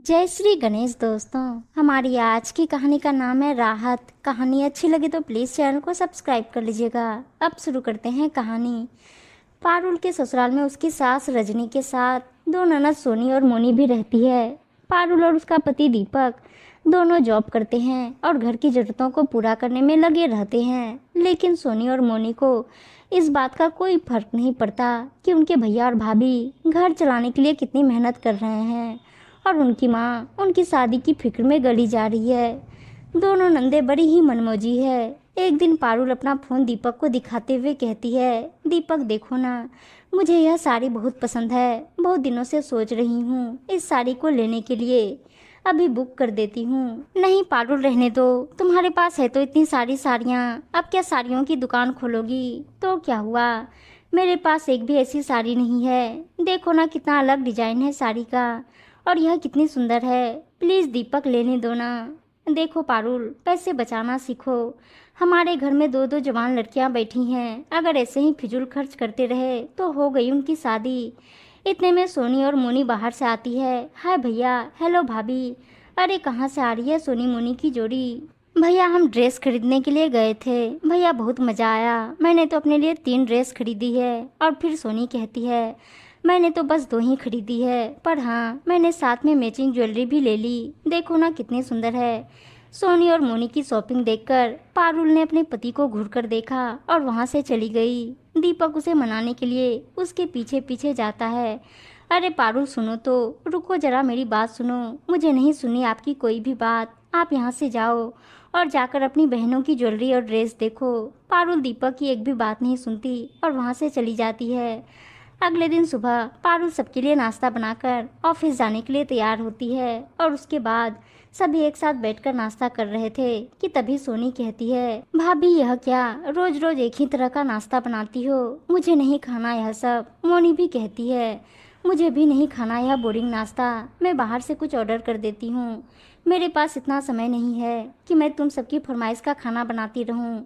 जय श्री गणेश दोस्तों। हमारी आज की कहानी का नाम है राहत। कहानी अच्छी लगे तो प्लीज़ चैनल को सब्सक्राइब कर लीजिएगा। अब शुरू करते हैं कहानी। पारुल के ससुराल में उसकी सास रजनी के साथ दो ननद सोनी और मोनी भी रहती है। पारुल और उसका पति दीपक दोनों जॉब करते हैं और घर की ज़रूरतों को पूरा करने में लगे रहते हैं। लेकिन सोनी और मोनी को इस बात का कोई फर्क नहीं पड़ता कि उनके भैया और भाभी घर चलाने के लिए कितनी मेहनत कर रहे हैं और उनकी माँ उनकी शादी की फिक्र में गली जा रही है। दोनों नंदे बड़ी ही मनमौजी है। एक दिन पारुल अपना फ़ोन दीपक को दिखाते हुए कहती है, दीपक देखो ना, मुझे यह साड़ी बहुत पसंद है। बहुत दिनों से सोच रही हूँ इस साड़ी को लेने के लिए। अभी बुक कर देती हूँ। नहीं पारुल, रहने दो। तुम्हारे पास है तो इतनी सारी साड़ियाँ, अब क्या साड़ियों की दुकान खोलोगी? तो क्या हुआ, मेरे पास एक भी ऐसी साड़ी नहीं है। देखो ना कितना अलग डिजाइन है साड़ी का, और यह कितनी सुंदर है। प्लीज़ दीपक, लेने दो ना। देखो पारुल, पैसे बचाना सीखो। हमारे घर में दो दो जवान लड़कियां बैठी हैं। अगर ऐसे ही फिजूल खर्च करते रहे तो हो गई उनकी शादी। इतने में सोनी और मोनी बाहर से आती है। हाय भैया, हेलो भाभी। अरे कहाँ से आ रही है सोनी मोनी की जोड़ी? भैया हम ड्रेस खरीदने के लिए गए थे। भैया बहुत मज़ा आया। मैंने तो अपने लिए 3 ड्रेस खरीदी है। और फिर सोनी कहती है, मैंने तो बस 2 ही खरीदी है, पर हाँ मैंने साथ में मैचिंग ज्वेलरी भी ले ली। देखो ना कितनी सुंदर है। सोनी और मोनी की शॉपिंग देखकर पारुल ने अपने पति को घूरकर देखा और वहाँ से चली गई। दीपक उसे मनाने के लिए उसके पीछे पीछे जाता है। अरे पारुल सुनो तो, रुको जरा मेरी बात सुनो। मुझे नहीं सुनी आपकी कोई भी बात। आप यहाँ से जाओ और जाकर अपनी बहनों की ज्वेलरी और ड्रेस देखो। पारुल दीपक की एक भी बात नहीं सुनती और वहाँ से चली जाती है। अगले दिन सुबह पारुल सबके लिए नाश्ता बनाकर ऑफिस जाने के लिए तैयार होती है और उसके बाद सभी एक साथ बैठकर नाश्ता कर रहे थे कि तभी सोनी कहती है, भाभी यह क्या, रोज रोज एक ही तरह का नाश्ता बनाती हो? मुझे नहीं खाना यह सब। मोनी भी कहती है, मुझे भी नहीं खाना यह बोरिंग नाश्ता। मैं बाहर से कुछ ऑर्डर कर देती हूँ। मेरे पास इतना समय नहीं है कि मैं तुम सबकी फरमाइश का खाना बनाती रहूँ।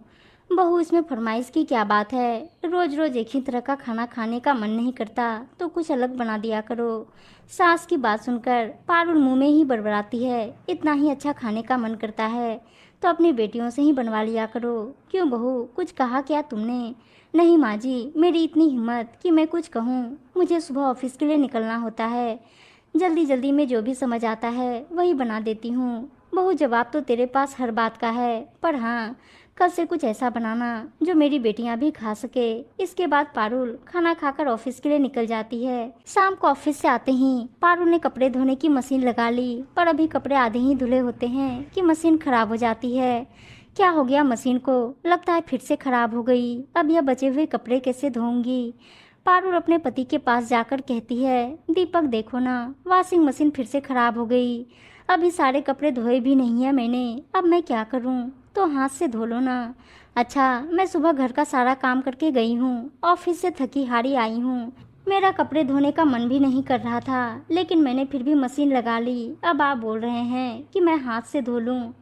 बहू, इसमें फरमाइश की क्या बात है? रोज रोज एक ही तरह का खाना खाने का मन नहीं करता तो कुछ अलग बना दिया करो। सास की बात सुनकर पारुल मुंह में ही बड़बड़ाती है, इतना ही अच्छा खाने का मन करता है तो अपनी बेटियों से ही बनवा लिया करो। क्यों बहू, कुछ कहा क्या तुमने? नहीं माँ जी, मेरी इतनी हिम्मत कि मैं कुछ कहूँ। मुझे सुबह ऑफिस के लिए निकलना होता है। जल्दी जल्दी में जो भी समझ आता है वही बना देती हूँ। बहू, जवाब तो तेरे पास हर बात का है, पर हाँ कल से कुछ ऐसा बनाना जो मेरी बेटियां भी खा सके। इसके बाद पारुल खाना खाकर ऑफिस के लिए निकल जाती है। शाम को ऑफिस से आते ही पारुल ने कपड़े धोने की मशीन लगा ली, पर अभी कपड़े आधे ही धुले होते हैं कि मशीन खराब हो जाती है। क्या हो गया मशीन को? लगता है फिर से खराब हो गई। अब यह बचे हुए कपड़े कैसे धोऊंगी? पारुल अपने पति के पास जाकर कहती है, दीपक देखो ना, वॉशिंग मशीन फिर से खराब हो गई। अभी सारे कपड़े धोए भी नहीं है मैंने, अब मैं क्या करूं? तो हाथ से धो लो ना। अच्छा, मैं सुबह घर का सारा काम करके गई हूँ, ऑफिस से थकी हारी आई हूँ। मेरा कपड़े धोने का मन भी नहीं कर रहा था, लेकिन मैंने फिर भी मशीन लगा ली। अब आप बोल रहे हैं कि मैं हाथ से धो लूँ,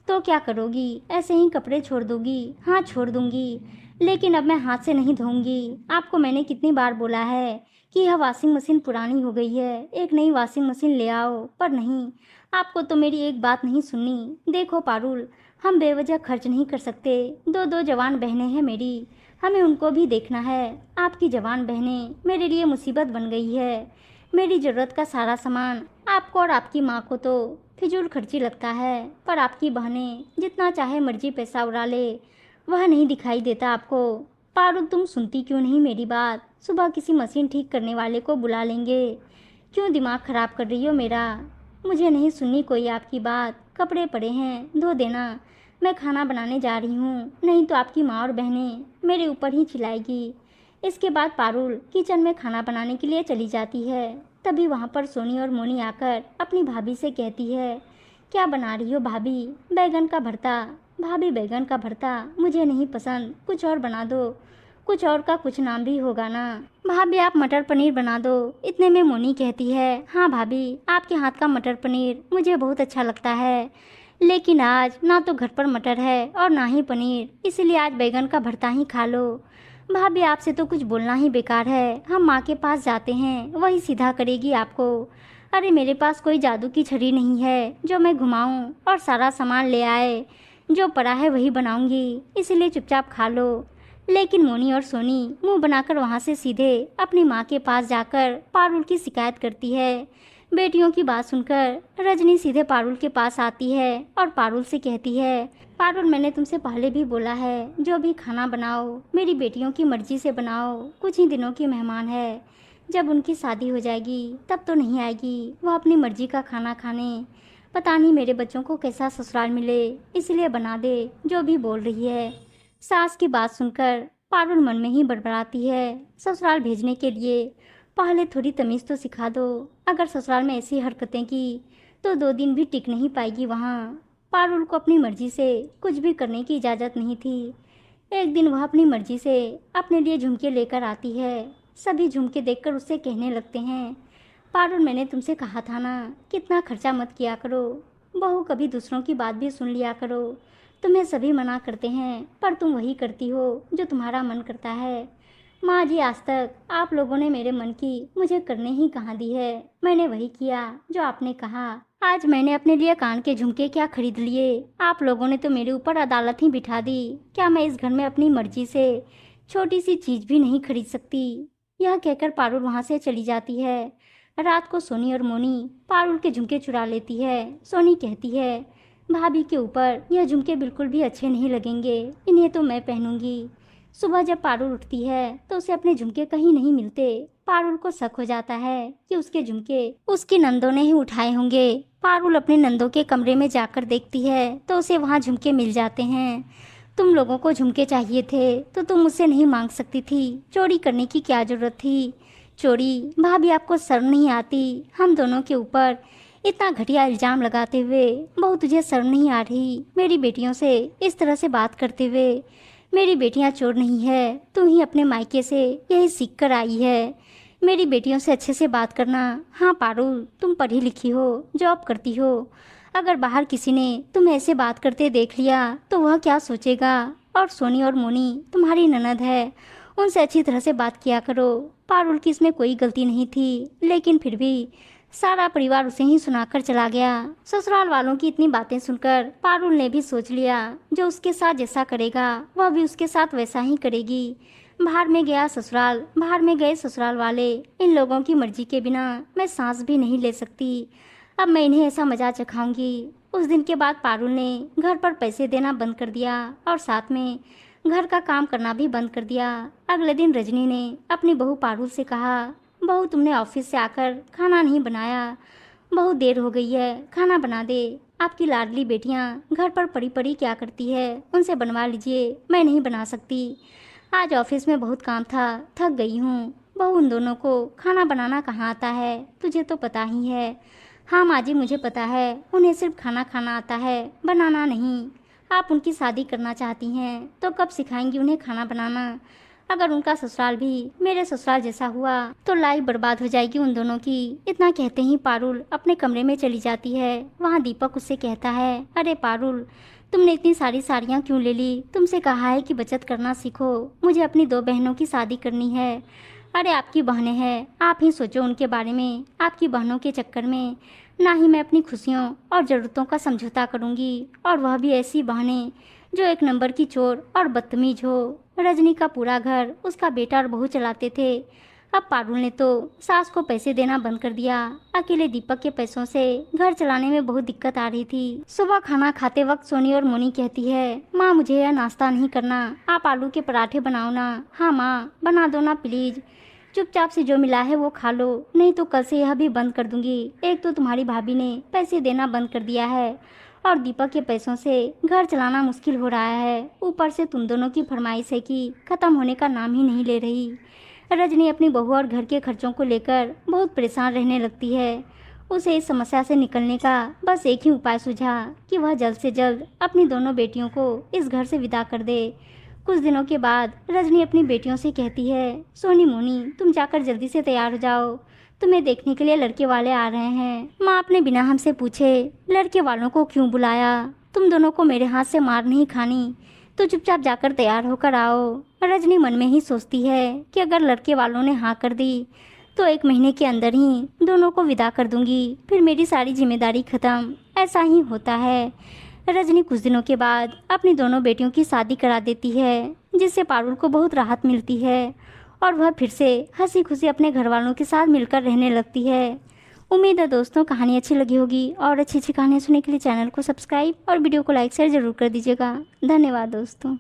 तो क्या करोगी? ऐसे ही कपड़े छोड़ दोगी? हाँ छोड़ दूंगी, लेकिन अब मैं हाथ से नहीं धोऊंगी। आपको मैंने कितनी बार बोला है कि यह वॉशिंग मशीन पुरानी हो गई है, एक नई वॉशिंग मशीन ले आओ, पर नहीं, आपको तो मेरी एक बात नहीं सुननी। देखो पारुल, हम बेवजह खर्च नहीं कर सकते। दो दो जवान बहनें हैं मेरी, हमें उनको भी देखना है। आपकी जवान बहनें मेरे लिए मुसीबत बन गई है। मेरी ज़रूरत का सारा सामान आपको और आपकी माँ को तो फिजूल खर्ची लगता है, पर आपकी बहनें जितना चाहे मर्जी पैसा उड़ा ले, वह नहीं दिखाई देता आपको। पारुल, तुम सुनती क्यों नहीं मेरी बात? सुबह किसी मशीन ठीक करने वाले को बुला लेंगे। क्यों दिमाग खराब कर रही हो मेरा? मुझे नहीं सुननी कोई आपकी बात। कपड़े पड़े हैं, धो देना। मैं खाना बनाने जा रही हूँ, नहीं तो आपकी माँ और बहनें मेरे ऊपर ही चिल्लाएगी। इसके बाद पारुल किचन में खाना बनाने के लिए चली जाती है। तभी वहाँ पर सोनी और मोनी आकर अपनी भाभी से कहती है, क्या बना रही हो भाभी? बैगन का भरता। भाभी बैगन का भरता मुझे नहीं पसंद, कुछ और बना दो। कुछ और का कुछ नाम भी होगा ना। भाभी आप मटर पनीर बना दो। इतने में मोनी कहती है, हाँ भाभी, आपके हाथ का मटर पनीर मुझे बहुत अच्छा लगता है, लेकिन आज ना तो घर पर मटर है और ना ही पनीर, इसलिए आज बैगन का भरता ही खा लो। भाभी आपसे तो कुछ बोलना ही बेकार है, हम माँ के पास जाते हैं, वही सीधा करेगी आपको। अरे मेरे पास कोई जादू की छड़ी नहीं है जो मैं घुमाऊं और सारा सामान ले आए। जो पड़ा है वही बनाऊंगी, इसलिए चुपचाप खा लो। लेकिन मोनी और सोनी मुंह बनाकर वहां से सीधे अपनी माँ के पास जाकर पारुल की शिकायत करती है। बेटियों की बात सुनकर रजनी सीधे पारुल के पास आती है और पारुल से कहती है, पारुल मैंने तुमसे पहले भी बोला है जो भी खाना बनाओ मेरी बेटियों की मर्जी से बनाओ। कुछ ही दिनों की मेहमान है, जब उनकी शादी हो जाएगी तब तो नहीं आएगी वह अपनी मर्जी का खाना खाने। पता नहीं मेरे बच्चों को कैसा ससुराल मिले, इसलिए बना दे जो भी बोल रही है। सास की बात सुनकर पारुल मन में ही बड़बड़ाती है, ससुराल भेजने के लिए पहले थोड़ी तमीज़ तो सिखा दो। अगर ससुराल में ऐसी हरकतें की तो 2 दिन भी टिक नहीं पाएगी वहाँ। पारुल को अपनी मर्जी से कुछ भी करने की इजाज़त नहीं थी। एक दिन वह अपनी मर्जी से अपने लिए झुमके लेकर आती है। सभी झुमके देखकर उससे कहने लगते हैं, पारुल मैंने तुमसे कहा था ना, कितना खर्चा मत किया करो। बहू कभी दूसरों की बात भी सुन लिया करो। तुम्हें सभी मना करते हैं पर तुम वही करती हो जो तुम्हारा मन करता है। माँ जी, आज तक आप लोगों ने मेरे मन की मुझे करने ही कहाँ दी है। मैंने वही किया जो आपने कहा। आज मैंने अपने लिए कान के झुमके क्या खरीद लिए, आप लोगों ने तो मेरे ऊपर अदालत ही बिठा दी। क्या मैं इस घर में अपनी मर्जी से छोटी सी चीज भी नहीं खरीद सकती? यह कहकर पारुल वहाँ से चली जाती है। रात को सोनी और मोनी पारुल के झुमके चुरा लेती है। सोनी कहती है, भाभी के ऊपर यह झुमके बिल्कुल भी अच्छे नहीं लगेंगे, इन्हें तो मैं पहनूंगी। सुबह जब पारुल उठती है तो उसे अपने झुमके कहीं नहीं मिलते। पारुल को शक हो जाता है कि उसके झुमके उसकी नंदों ने ही उठाए होंगे। पारुल अपने नंदों के कमरे में जाकर देखती है तो उसे वहाँ झुमके मिल जाते हैं। तुम लोगों को झुमके चाहिए थे तो तुम मुझसे नहीं मांग सकती थी, चोरी करने की क्या जरूरत थी? चोरी? भाभी आपको शर्म नहीं आती? हम दोनों के ऊपर इतना घटिया इल्जाम लगाते हुए बहू तुझे शर्म नहीं आ रही मेरी बेटियों से इस तरह से बात करते हुए? मेरी बेटियां चोर नहीं है, तू ही अपने मायके से यही सीख कर आई है मेरी बेटियों से अच्छे से बात करना। हाँ पारुल, तुम पढ़ी लिखी हो, जॉब करती हो। अगर बाहर किसी ने तुम्हें ऐसे बात करते देख लिया तो वह क्या सोचेगा? और सोनी और मोनी तुम्हारी ननद है, उनसे अच्छी तरह से बात किया करो। पारुल की इसमें कोई गलती नहीं थी, लेकिन फिर भी सारा परिवार उसे ही सुनाकर चला गया। ससुराल वालों की इतनी बातें सुनकर पारुल ने भी सोच लिया, जो उसके साथ जैसा करेगा वह भी उसके साथ वैसा ही करेगी। बाहर में गया ससुराल, बाहर में गए ससुराल वाले, इन लोगों की मर्जी के बिना मैं सांस भी नहीं ले सकती। अब मैं इन्हें ऐसा मजा चखाऊंगी। उस दिन के बाद पारुल ने घर पर पैसे देना बंद कर दिया और साथ में घर का काम करना भी बंद कर दिया। अगले दिन रजनी ने अपनी बहू पारुल से कहा, बहू तुमने ऑफिस से आकर खाना नहीं बनाया, बहुत देर हो गई है, खाना बना दे। आपकी लाडली बेटियां घर पर पड़ी पड़ी क्या करती है, उनसे बनवा लीजिए, मैं नहीं बना सकती। आज ऑफिस में बहुत काम था, थक गई हूँ। बहू उन दोनों को खाना बनाना कहाँ आता है, तुझे तो पता ही है। हाँ माँ जी, मुझे पता है, उन्हें सिर्फ खाना खाना आता है, बनाना नहीं। आप उनकी शादी करना चाहती हैं तो कब सिखाएंगी उन्हें खाना बनाना? अगर उनका ससुराल भी मेरे ससुराल जैसा हुआ तो लाइफ बर्बाद हो जाएगी उन दोनों की। इतना कहते ही पारुल अपने कमरे में चली जाती है। वहाँ दीपक उससे कहता है, अरे पारुल, तुमने इतनी सारी साड़ियाँ क्यों ले ली? तुमसे कहा है कि बचत करना सीखो, मुझे अपनी 2 बहनों की शादी करनी है। अरे आपकी बहनें हैं, आप ही सोचो उनके बारे में। आपकी बहनों के चक्कर में ना ही मैं अपनी खुशियों और ज़रूरतों का समझौता करूँगी, और वह भी ऐसी बहनें जो 1 नंबर की चोर और बदतमीज हो। रजनी का पूरा घर उसका बेटा और बहू चलाते थे। अब पारुल ने तो सास को पैसे देना बंद कर दिया। अकेले दीपक के पैसों से घर चलाने में बहुत दिक्कत आ रही थी। सुबह खाना खाते वक्त सोनी और मोनी कहती है, माँ मुझे यह नाश्ता नहीं करना, आप आलू के पराठे बनाओ ना। हाँ माँ, बना दो ना प्लीज। चुपचाप से जो मिला है वो खा लो, नहीं तो कल से यह भी बंद कर दूंगी। एक तो तुम्हारी भाभी ने पैसे देना बंद कर दिया है और दीपक के पैसों से घर चलाना मुश्किल हो रहा है। ऊपर से तुम दोनों की फरमाइश है कि खत्म होने का नाम ही नहीं ले रही। रजनी अपनी बहू और घर के खर्चों को लेकर बहुत परेशान रहने लगती है। उसे इस समस्या से निकलने का बस एक ही उपाय सूझा कि वह जल्द से जल्द अपनी दोनों बेटियों को इस घर से विदा कर दे। कुछ दिनों के बाद रजनी अपनी बेटियों से कहती है, सोनी मोनी तुम जाकर जल्दी से तैयार हो जाओ, तुम्हें देखने के लिए लड़के वाले आ रहे हैं। माँ आपने बिना हमसे पूछे लड़के वालों को क्यों बुलाया? तुम दोनों को मेरे हाथ से मार नहीं खानी, तो चुपचाप जाकर तैयार होकर आओ। रजनी मन में ही सोचती है कि अगर लड़के वालों ने हाँ कर दी तो 1 महीने के अंदर ही दोनों को विदा कर दूंगी, फिर मेरी सारी जिम्मेदारी ख़त्म। ऐसा ही होता है। रजनी कुछ दिनों के बाद अपनी दोनों बेटियों की शादी करा देती है, जिससे पारुल को बहुत राहत मिलती है और वह फिर से हंसी खुशी अपने घर वालों के साथ मिलकर रहने लगती है। उम्मीद है दोस्तों कहानी अच्छी लगी होगी, और अच्छी अच्छी कहानियाँ सुनने के लिए चैनल को सब्सक्राइब और वीडियो को लाइक शेयर ज़रूर कर दीजिएगा। धन्यवाद दोस्तों।